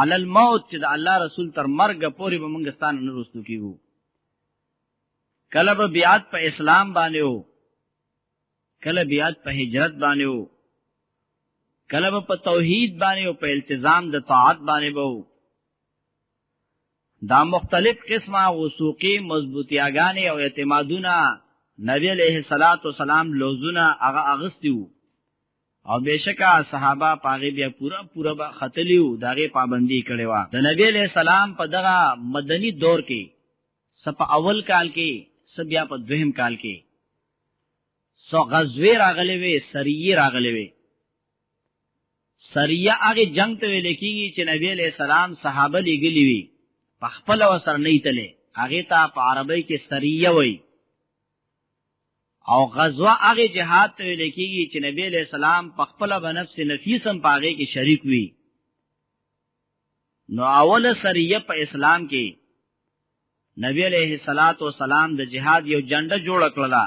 علی الموت چې د الله رسول تر مرګ پورې به موږ ستانه نه رستو کیو کله به بیعت په اسلام باندې کله بیعت په هجرت باندې کله په توحید باندې او په التزام د طاعت باندې وو دا مختلف قسمه وثوقی مضبوطیاګانې او اعتمادونه نبی علیہ الصلات والسلام لوزونه هغه اغستیو او بشکا صحابه پاغي بیا پورا خطلیو داغه پابندی کړي وا د نبی علیہ السلام په دغه مدنی دور کې سپ اول کال کې سب بیا په دویم کال کې سو غزوی راغلي وي سریه راغلي وي سریه هغه جنگ ته ویل کېږي چې نبی علیہ السلام صحابه لګلی وي په خپل وسر نه ایتله هغه ته په عربی کې سریه وای او غزوه هغه جهاد ته ویل کېږي چې نبی علیہ السلام په خپل بنفس نفیسم پاغه کې شریک وي نو اوله سریه په اسلام کې نبی علیہ الصلات والسلام د جهاد یو جنډه جوړ کړلا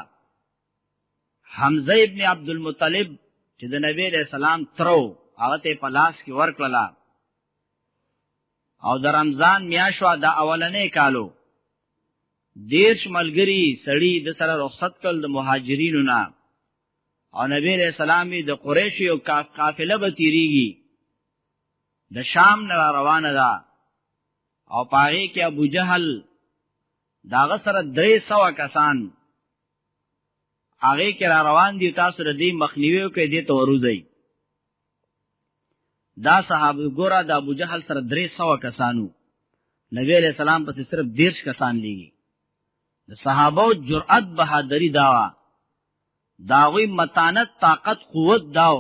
حمزه ابن عبد المطلب چې د نبی علیہ السلام ترو هغه ته پلاس کې ورکړلا او د رمضان میاشوا د اولنې کالو دیرش ملګری سړی د سره رخصت کړل د مهاجرینو نه او نبی علیہ السلام د قریش یو قافله به تیریږي د شام نه روانه ده او پاره کې ابو جهل داغه سره 300 کسان هغه کې را روان دي تاسو ر دې مخنیوي کوي دې توروزي دا صحابه ګورا د ابو جهل سره 300 کسانو نبی علیہ السلام پس صرف 10 کسان لیږي د صحابه جرأت بہادری داوی متانت طاقت قوت داو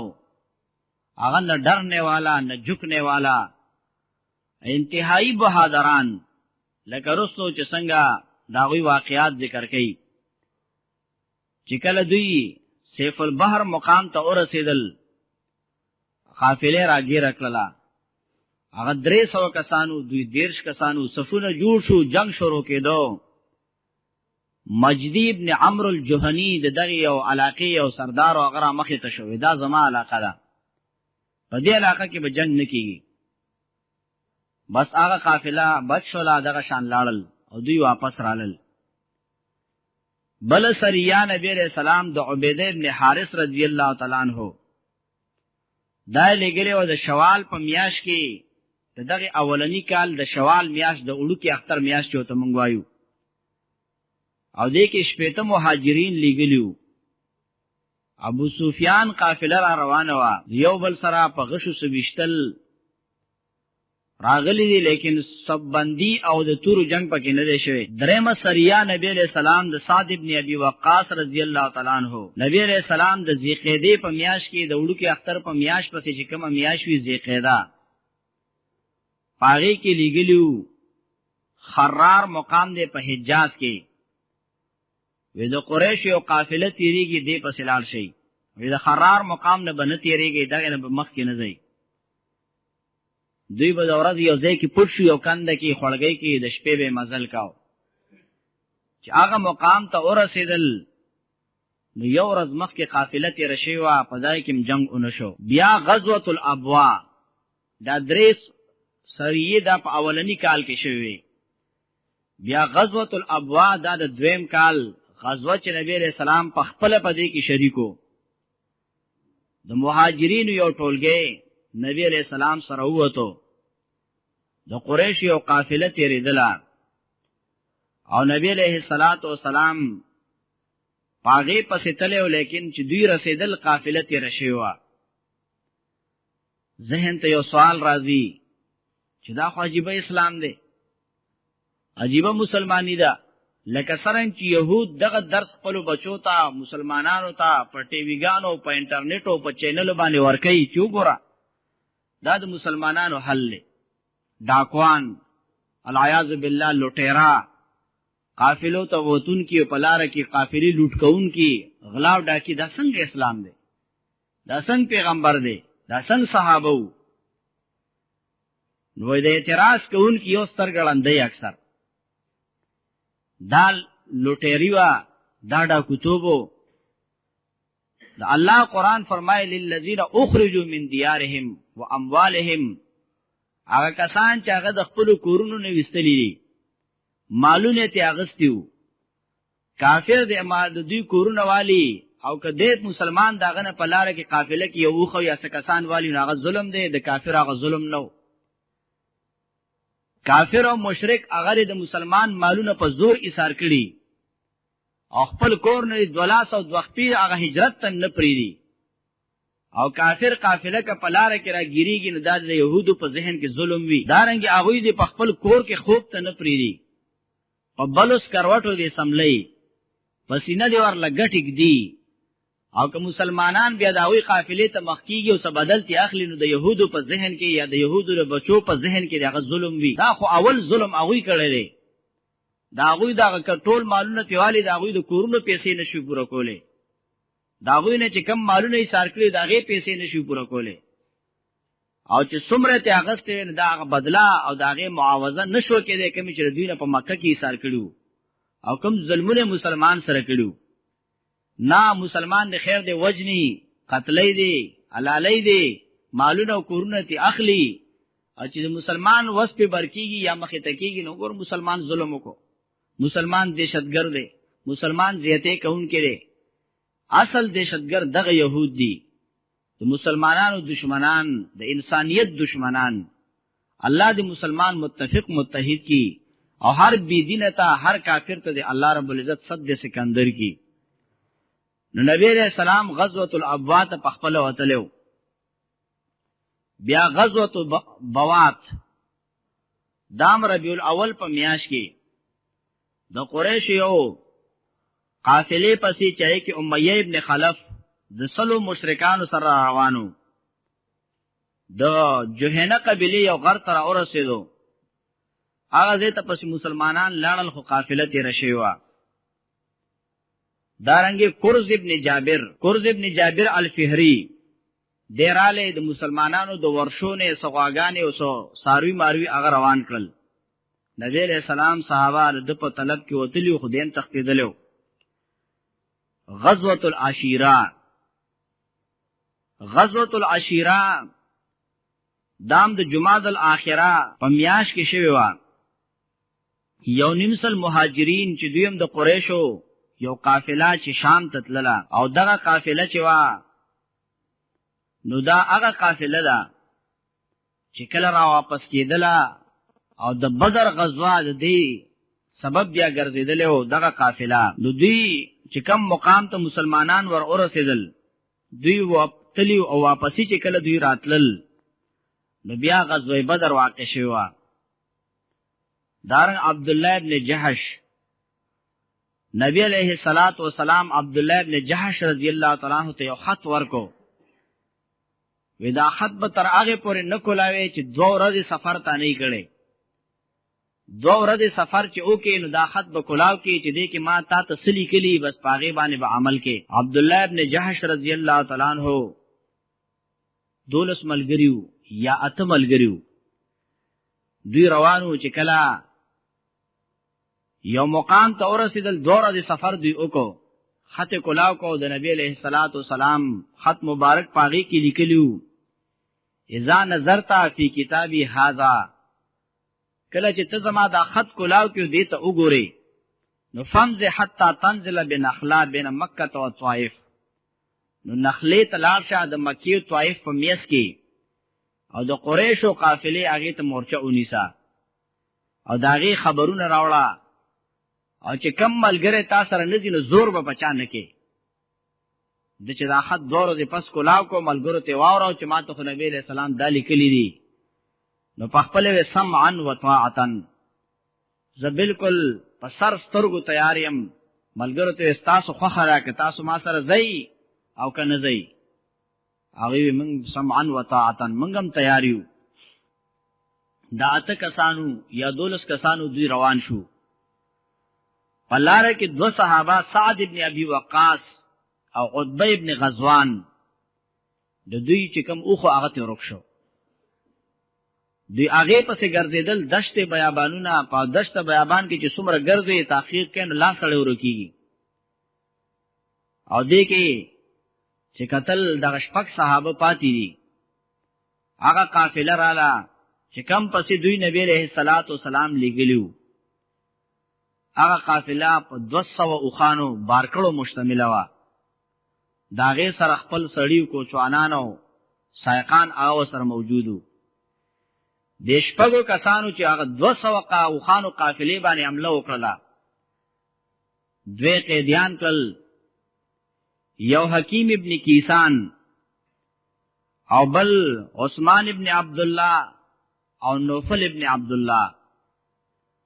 هغه نه ډرنے والا نه جھکنے والا انتہائی بہادران لکه رسو چې څنګه داوی واقعات ذکر کړي چې کله دوی سیف البحر مقام ته ورسېدل قافله راګیر کړلا هغه 300 کسانو، دوی 13 کسانو، صفونه جوړ شو، جنگ شروع کېدو. مجدی ابن عمرو الجهنی د دغه یو علاقې یو سردار او هغه مخې ته شو، دا زما علاقه ده، په دې علاقه کې به جنگ نه کیږي. بس هغه قافله بچ شولا دغه شان لاړل او دوی واپس رالل. بل سریه نبی علیہ السلام د عبیده ابن حارث رضی الله تعالی عنہ دا لګره و د شوال په میاش کې دغه اولنی کال د شوال میاش د اړو کې اختر میاش چوته مونږ وایو، او دې کې شپېته مهاجرین لګلیو. ابو سفیان قافله را روانه وا، یو بل سره په غشو سويشتل راغلی دي، لیکن سب بندي او د تورو جنگ پکې نه دی شوی. درېمه سریه نبی علیہ السلام د سعد ابن ابي وقاص رضی الله تعالی عنہ نبی علیہ السلام د ذیقعده په میاش کې د وړو کې اختر په میاش پسې چې کومه میاش وی ذیقعده پاغي کې لګلیو. خرار مقام دی په حجاز کې، وې د قریش یو قافله تیریږي دی په سلال شي، وې د خرار مقام نه بنه تیریږي دغه نه مخ کې نه ځي. دوی به ورځ یو ځای کې پټ شو، یو کنده کې خړګۍ کې د شپې به مزل کاو. چې هغه مقام ته ورسېدل نو یو ورځ مخ کې قافله تیر شي وا، په ځای کې جنگ ونشو. بیا غزوه الابوا دا 3 سریه دا په اولنی کال کې شوی. بیا غزوه الابوا دا د دویم کال غزوه چې نبی علیہ السلام په خپل پدې کې شریکو. د مهاجرینو یو ټولګي نبی علیہ السلام سره ووتو، د قریش یو قافله تیریدله او نبی علیہ الصلوۃ والسلام پاغه پسې تلو، لیکن چې دوی رسیدل قافله تیر شوی و. ذهن ته یو سوال راځي چې دا خو عجیب اسلام دی، عجیب مسلمانی ده. لکه څنګه چې يهود دغه درس خپل بچو ته مسلمانانو ته په ټي وي ګانو په انټرنیټ او په چینل باندې ورکي، چې وګوره دا د مسلمانانو حل له ډاکوان العیاذ بالله لوټیرا قافلو ته وتون کې په لار کې قافلې لوټ کون کې غلاو ډاکی، دا څنګه اسلام دی؟ دا څنګه پیغمبر دی؟ دا څنګه صحابه وو؟ نو د اعتراض کون کې یو سترګړندې اکثر دا لوټيري وا، دا ډاکوتوبو. دا الله قرآن فرمایي للذین اخرجوا من دیارهم واموالهم، هغه کسان چې هغه د خپل کورونو نه وستلی دي، مالونه ته اغستیو. کافر د اماد دوی کورونه والی او کده مسلمان داغه نه پلاړه کې قافله کې یو خو یا کسان والی نه، هغه ظلم دی. د کافر هغه ظلم نو، کافر او مشرک هغه د مسلمان مالونه په زور ایثار کړي او خپل کور نه دولس او دوخپی هغه هجرت ته نه پریدي. او کافر قافله کا پلار کې را ګریږي نو د يهودو په ذهن کې ظلم وی. دارنګ هغه دې په خپل کور کې خوب ته نه پریدي، په بلوس کروټو دې سملې، پسینه دې ور لګټیک دی. او که مسلمانان بیا داوی قافلې ته مخکیږي او سبدلتي اخلي، نو د يهودو په ذهن کې یا د يهودو د بچو په ذهن کې دغه ظلم وی. دا خو اول ظلم هغه کړی دی، دا هغه دغه ټول مالونه تیوالي، دا هغه د کورونو پیسې نشي پوره کولې، دا هغه نه چې کم مالونه یې سار کړی دا هغه پیسې نشي پوره کولې، او چې څومره ته اغسته دا هغه بدلا او دا هغه معاوضه نشو کېدای کوم چې دوی نه په مکه کې سار کړو او کوم ظلمونه مسلمان سره کړو. نا مسلمان د خیر دی وجنی، قتلې دی، حلالې دی، مالونه او کورونه تی اخلي، او چې مسلمان وس په برکیږي یا مخه تکیږي نو ګور مسلمان ظلم وکړو، مسلمان دهشتګر دی، مسلمان زیاته کون کړي. اصل دهشتګر دغه يهود دي، د مسلمانانو دشمنان، د انسانيت دشمنان. الله دې مسلمان متفق متحد کی او هر بی دینه ته هر کافر ته د الله رب العزت صد سکندر کی. نو نبی علیہ السلام غزوه الابوا ته پخپل وتلو. بیا غزوه بوات دام ربیع الاول په میاش کې د قریش یو قافلې پسې چای کې امیہ ابن خلف د سلو مشرکانو سره روانو، د جوهنه قبیله یو غر تر اورسېدو. هغه ځای ته پسې مسلمانان لاړل خو قافله تیر شوی و. دارنګه کرز ابن جابر الفهری دیراله د مسلمانانو د ورشونه سغواګانې او ساروی ماروی هغه روان کړل. نبی علیہ السلام صحابه د په طلب کې وتلی خو دین تختیدلو. غزوه العشیره دام د جمادى الاخره په میاش کې شوی و. یو نیمسل مهاجرین چې دویم د قریشو یو قافله چې شام ته تلله او دغه قافله چې وا نو دا هغه قافله ده چې کله را واپس کېدله او د بدر غزوه د دې سبب بیا ګرځیدله او دغه قافله نو دوی چې کم مقام ته مسلمانان ور اورسېدل دوی وابتلی او واپسی چې کله دوی راتلل نو بیا غزوه بدر واقع شوه. دارن عبد الله ابن جحش نبی علیہ الصلات والسلام عبد الله ابن جحش رضی الله تعالی عنہ ته یو خط ورکو. ودا خط به تر هغه پورې نه کولاوي چې 2 ورځې سفر ته نه کړي. 2 ورځې سفر چې اوکې نو دا خط به کولاو کې چې دې کې ما تا تسلی کلی بس پاغه باندې به عمل کې. عبد الله ابن جحش رضی الله تعالی عنہ 12 ملګریو یا 8 ملګریو دوی روانو چې کلا یو مقام ته ورسېدل 2 ورځې سفر دوی وکړو. خط کولاو کو د نبی علیہ الصلات والسلام خط مبارک پاغي کې لیکلیو اذا نظرت فی کتابی هذا کله چې ته زما دا خط کولاو کې دې ته وګوري نو فمز حتا تنزل بنخلا بین مکه او طائف نو نخله تلار شه د مکی او طائف په میس کې او د قریشو قافله هغه ته مورچه ونیسا او داغه خبرونه راوړه او چې کم ملګری تاسو سره نزي نو زور به بچا نه کې. د چې دا خط دور دې پس کولاو کو ملګرو ته واورو چې ماته خو نبی له سلام دالی کلی دي نو پخپل و سمعا و طاعتا ز بالکل په سر سترګو تیاریم ملګرو ته تاسو خو خره که تاسو ما سره زئی او کنه زئی هغه موږ سمعا و طاعتا موږ تیاریو. دا 8 کسانو یا 12 کسانو دوی روان شو. پلاره کې 2 صحابه سعد ابن ابي وقاص او عتبه ابن غزوان د دوی چې کوم اوخه هغه ته روک شو. دوی هغه پسې ګرځیدل دشت بیابانونه په دشت بیابان کې چې څومره ګرځي تحقیق کین لا سړی ورکیږي او دې کې چې قتل د شپږ صحابه پاتې دي هغه قافله رااله چې کم پسې دوی نبی عليه الصلاه والسلام لګلیو. هغه قافله په 200 اوخانو بارکړو مشتمله وا. داغه سره خپل سړیو کو چوانانو سایقان هغه سره موجودو. د شپږو کسانو چې هغه 200 اوخانو قافلې باندې حمله وکړه 2 قیدیان کړل. یو حکیم ابن کیسان او بل عثمان ابن عبد الله او نوفل ابن عبد الله.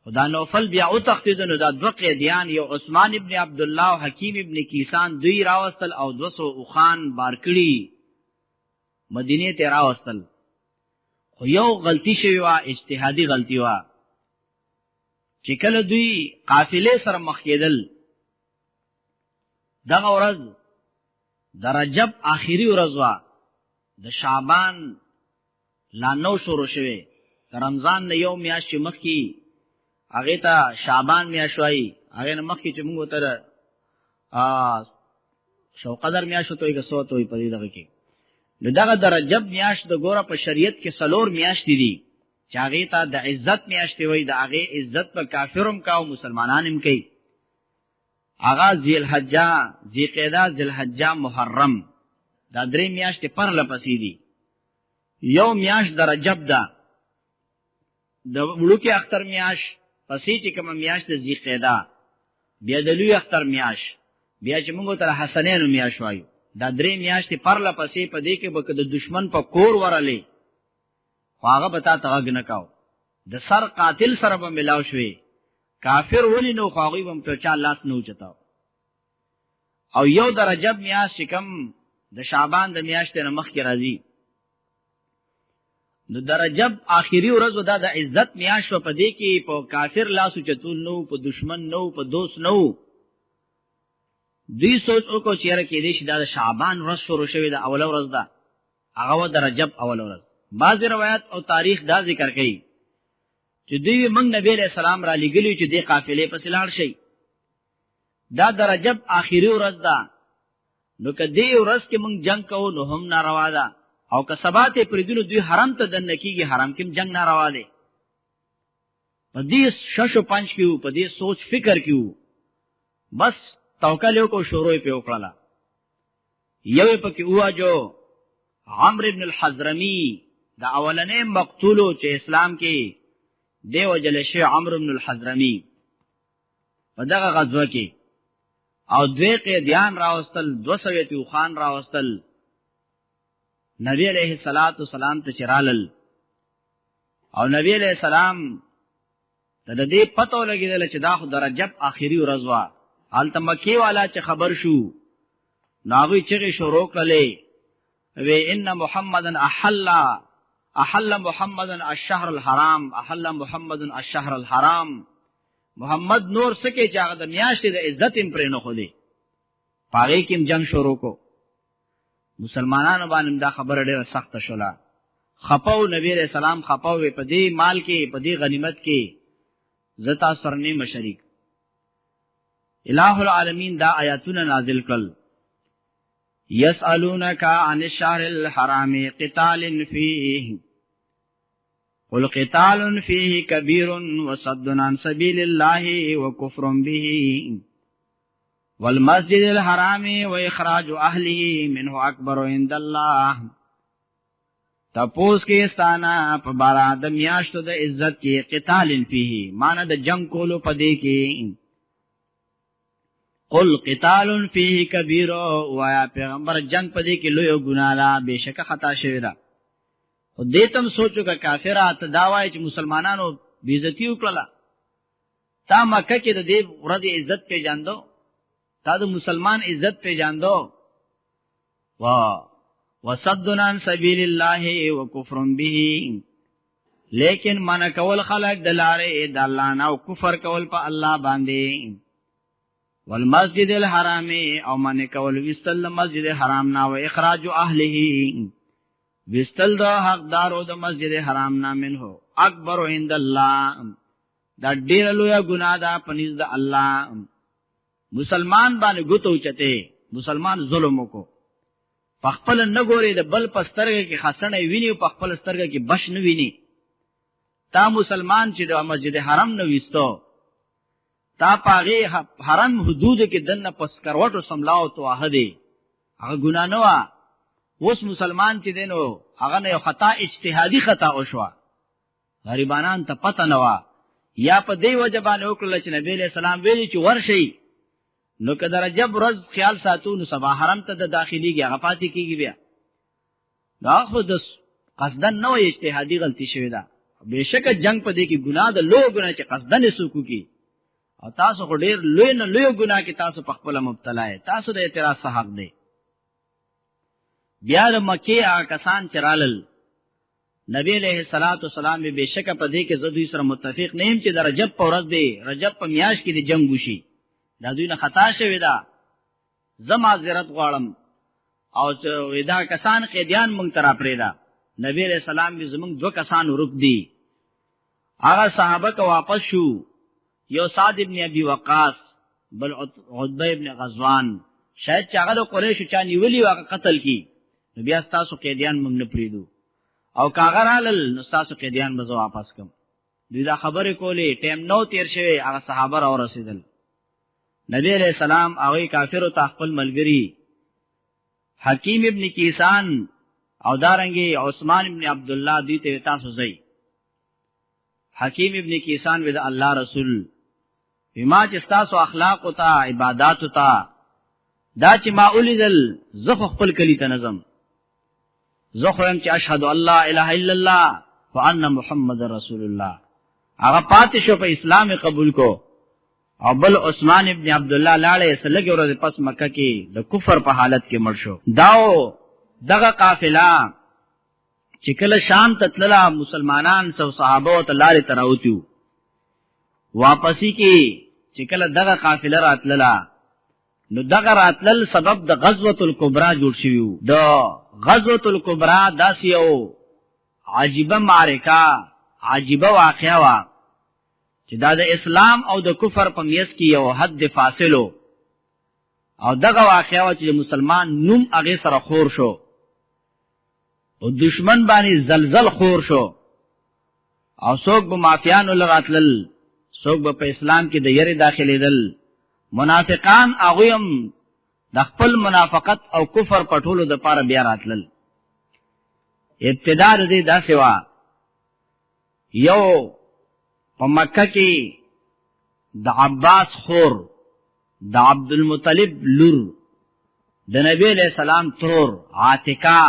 خدا نوفل بیا او تختیدنو دا 2 قیدیان یو عثمان ابن عبد الله او حکیم ابن کیسان دوی راوستل او 200 اوخان بارکړي مدینه ته راوستل. خو یو غلطی شوی وا اجتهادي غلطی وا چې کله دوی قافله سره مخ کېدل دغه ورځ د رجب آخري ورځ وا د شعبان لا نو شروع شوه. رمضان نه یو میاشت مخ کی هغه ته شعبان میاشوي هغه نه مخ کی چې موږ تر شو قدر میاشو توي که سو توي پدې دغه کې نو دغه د رجب میاشت د ګوره په شریعت کې سلور میاشت دي چې هغه ته د عزت میاشت وي. د هغه عزت په کافرم کا او مسلمانانم کوي. هغه ذل حجہ ذی قعده ذل حجہ محرم دا 3 میاشتې پر لپسې دي. یو میاشت د رجب ده د وړوکی اختر میاشت پسې چې کوم میاشت د ذی قعده بیا د لوی اختر میاشت بیا چې موږ تر حسنین میاشت وایو دا 3 میاشتې پر لپسې په دې کې به د دشمن په کور ورالې هغه به تا تغ نه کاو د سر قاتل سره به ملاو شوي کافر ولی نو خواغي بم ته چا لاس نو چتاو. او یو د رجب میاشت کم د شعبان د میاشت نه مخ کې راځي نو د رجب آخري ورځ دا د عزت میاشت په دې کې په کافر لاسو چتول نو په دشمن نو په دوست نو. دوی سوچ وکړو چې را کې دې شي دا د شعبان ورځ شروع شوه د اوله ورځ ده هغه د رجب اول ورځ. بعض روایت او تاریخ دا ذکر کوي چې دوی موږ نبی علیہ السلام را لګلی چې د قافلې پسې لاړ شي. دا د رجب آخري ورځ ده، نو که دې ورځ کې موږ جنگ کوو نو هم ناروا ده، او که سبا ته پرېږدو دوی حرم ته دننه کېږي، حرم کې جنگ ناروا دی. په دې شش و پنج کې وو، په دې سوچ فکر کې وو، بس توکل یو کو شروع یې په وکړه. یو پکې هوا جو عمرو ابن الحضرمی، دا اولنې مقتولو چې اسلام کې دی وجل شي عمرو ابن الحضرمی په دغه غزوه کې، او دوی قیدیان راوستل، 200 خان راوستل نبی علیہ الصلوۃ والسلام ته چرالل. او نبی علیہ السلام ته د دې پته لګیدل چې دا خو د رجب آخري ورځ وا. هلته مکی والا چې خبر شو ناوی چې شروع کړلې وی ان محمدن احل محمدن الشهر الحرام، احل محمدن الشهر الحرام. محمد نور سکه چې هغه د میاشتې د عزت هم پرې نه خو دی، پاره کې جنگ شروع کو. مسلمانانو باندې دا خبره ډیره سخت شولا، خپاو نبی علیہ السلام خپاو په دې مال کې، په دې غنیمت کې زتا سرنی مشرک. الہ العالمین دا آیاتونه نازل کړل. یسألونک عن الشهر الحرام قتال فیه قل قتال فیه کبیر وصد عن سبیل الله وکفر به والمسجد الحرام واخراج اهله منه اکبر عند الله. تپوس کې استانا په بارا د میاشتو د عزت کې قتال فیه معنی د جنگ کولو پدې کې. قل قتال فیه کبیر، وایا پیغمبر جنگ پدې کې لوی ګناه ده، بشک خطا شوی ده. خو دې تم سوچو که کافرات داوای چې مسلمانانو بیزتی وکړه، تا مکه کې د دې ورځې عزت پیژاندو، تا د مسلمان عزت پیژاندو. وصدنا عن سبیل الله وکفر به، لیکن من کول خلق دلاره د الله نه او کفر کول په الله باندې. والمسجد الحرام، او من کول وستل مسجد حرام نه او اخراج اهله، وستل د حقدارو د مسجد حرام نه منه اکبر عند الله، دا ډیر لوی ګناه ده پنځ د الله. مسلمان باندې ګوتو چته، مسلمان ظلم وکړو، پخپل نه ګوري د بل پسترګه کې خسنه ویني، پخپل سترګه کې بش نه ویني. تا مسلمان چې د مسجد حرام نه وستو، تا پاغه حرم حدود کې دنه پس کروټو سملاو تو احدی، هغه ګنا نه وا. اوس مسلمان چې دینو هغه نه خطا اجتهادي خطا او شو، غریبانان ته پته نه وا، یا په دی وجبان وکړل چې نبی له سلام ویلي چې ورشي نو که در رجب ورځ خیال ساتو نو سبا حرم ته د داخليږي، هغه پاتې کیږي بیا. دا خو د قصدن نه وي، اجتهادي غلطي شوی ده. بهشکه جنگ په دې کې ګناه ده، لوی ګناه چې قصدن سوکو کی، او تاسو خو ډیر لوی نه لوی ګناه کې تاسو په خپل مبتلا یې، تاسو د اعتراض حق دی. بیا د مکه هغه کسان چرالل نبی علیہ الصلوۃ والسلام به بهشکه په دې کې زدوی سره متفق نه يم چې د رجب په ورځ دی، رجب په میاش کې د جنگ وشي، دا دوی نه خطا شوی دا. زما معذرت غواړم، او چې ودا کسان قیدیان مونږ ترا پریدا. نبی علیہ السلام به زمونږ 2 کسان ورک دي، هغه صحابه کو واپس شو، یو سعد ابن ابي وقاص، بل عتبہ ابن غزوان، شاید چې هغه د قریش چا نیولی هغه قتل کی. نبی استاسو قیدیان مونږ نه پریدو، او کاغرالل نو استاسو قیدیان به واپس کم. دوی دا خبره کولی، ټیم نو تیر شوی، هغه صحابه را رسیدل. نبی علیہ السلام هغه کافر او خپل ملګری حکیم ابن کیسان او دارنګي عثمان ابن عبد الله دې ته تاسو ځای. حکیم ابن کیسان ودا الله رسول بما چې تاسو اخلاق او تا عبادت او تا دا چې ما اولیدل زخ خپل کلی ته نظم زخم چې اشهد الله اله الا الله وان محمد رسول الله، هغه پاتې شو په اسلام قبول کو. او بل عثمان ابن عبد الله لاړې سلګي ورځې پس مکه کې د کفر په حالت کې مړ شو. داو دغه قافله چې کله شام ته تللا، مسلمانان سو صحابه او تلاري تراوتیو، واپسی کې چې کله دغه قافله راتللا، نو دغه راتلل سبب د غزوه الکبرى جوړ شویو. د غزوة الکبرى داسیو عجیبه معرکه عجیبه واقعه وا چې دا د اسلام او د کفر په میس کې یو حد فاصلو او دغه واقعه وا چې مسلمان نوم هغه سره خور شو او دشمن باندې زلزل خور شو او څوک به مافیانو لغاتل څوک به په اسلام کې د یری داخليدل منافقان هغه هم د خپل منافقت او کفر پټولو د پاره بیا راتلل ابتدا د دې داسې وا یو په مکه کې د عباس خور د عبد المطلب لور د نبی علیہ السلام ترور عاتکہ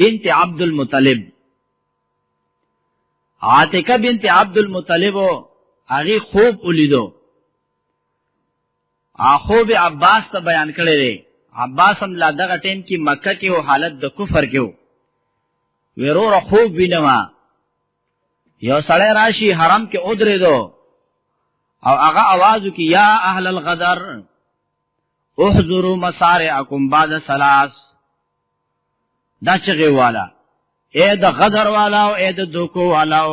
بنت عبد المطلب عاتکہ بنت عبد المطلب هغه خوب ولیدو خوب عباس ته بیان کړی دی عباس هم لا دغه ټیم کې مکه کې او حالت د کفر کې ورور خوب وینما یو سړی راشي حرم کې ودرېدو او هغه आवाज وکي یا اهل الغدر احذروا مصارعكم بعد ثلاث دا چغه والا اے د غدر والا او اے د دوکو والا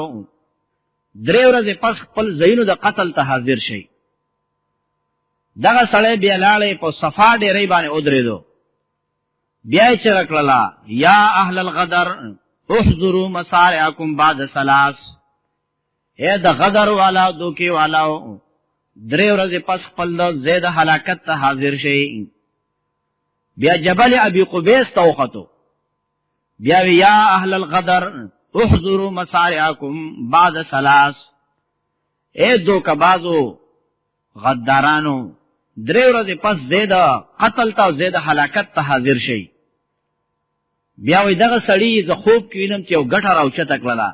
درې ورځې پس خپل زینو د قتل ته حاضر شي دغه سړی بیا لاړې په صفا ډېرې باندې ودرېدو بیا یې چرکړلا یا اهل الغدر احذروا مصارعكم بعد ثلاث اے د غدر والا دوکي والا درې ورځې پس خپل زید هلاکت ته حاضر شي بیا جبل ابي قبيس ته وختو بیا یا اهل الغدر احذروا مصارعكم بعد ثلاث اے دوکبازو غدارانو درې ورځې پس زید قتل ته زید هلاکت ته حاضر شي بیا وې دغه سړی ز خوب کینم چې یو ګټه راوچته کړلا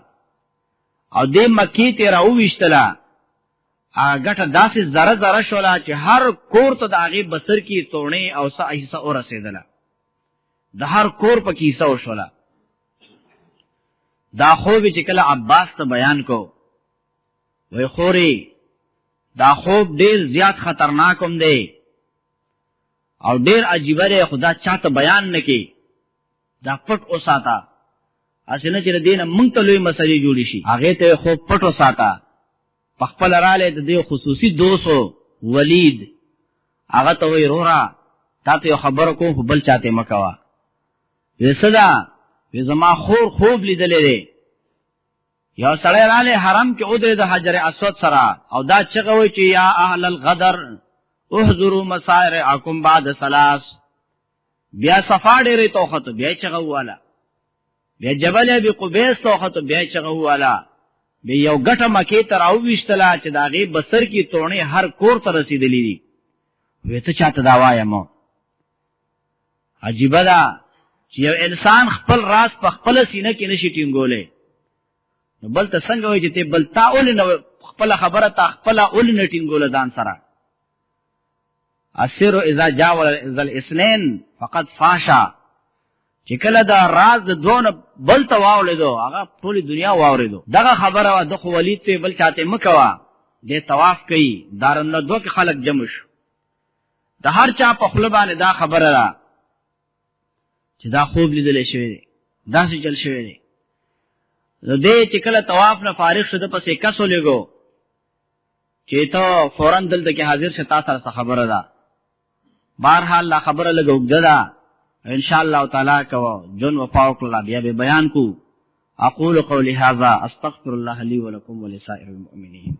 او دې مکی ته راوښتلا ګټه داسې زره زره شولا چې هر کور ته د هغه بسر کی تونې او صحیح اور رسیدله د هر کور په کیسه وشولا دا خوب چې کله عباس ته بیان کو وای خوري دا خوب ډیر زیات خطرناک هم دی او ډیر عجیب دی خدا چاته بیان نکي دا پټ اوساتا اسنه چې دینه مونږ ته لوی مسلې جوړی شي هغه ته خو پټو ساته په خپل رااله د دې خصوصي دوسو ولید هغه ته وی رورا تاسو خبر کو بل چاته مکوا وسدا زما خور خوب لیدلې دی یا سړی رااله حرم کې او د حجر اسود سره او دا چغوي چې یا اهل الغدر احذروا مصارعكم بعد ثلاث بیا صفا ډېرې توخته بیا چغواله بیا جبل ابي قبيس توخته بیا چغواله بیا یو ګټه مکه تر او وشتلا چې داغه بسر کی تونې هر کور ته رسیدلې دي وې ته چاته دا وایم عجیب ده چې یو انسان خپل راز په خپل سینه کې نشي ټینګولې نو بل ته څنګه وایي چې ته بل تاول نو خپل خبره ته خپل اول نه ټینګول ځان سره اسر اذا جاول الاثنين فقد فاشا چې کله دا راز د دوه بل ته واولېدو هغه ټول دنیا واورېدو دغه خبره وا د خو ولید ته بل چاته مکوا د طواف کوي دارالندو کې خلک جمع شو د هر چا په خپل باندې دا خبره را چې دا خوب لیدل شوی دا څه چل شوی دی نو دې چې کله طواف نه فارغ شو د پسې کسو لګو چې ته فورن دلته کې حاضر شې تاسو سره خبره ده بهرحال لا خبره لګو ددا ان شاء الله تعالی کو جن وفاق الله بیا به بیان کو اقول قولی هذا استغفر الله لي ولكم ولسائر المؤمنين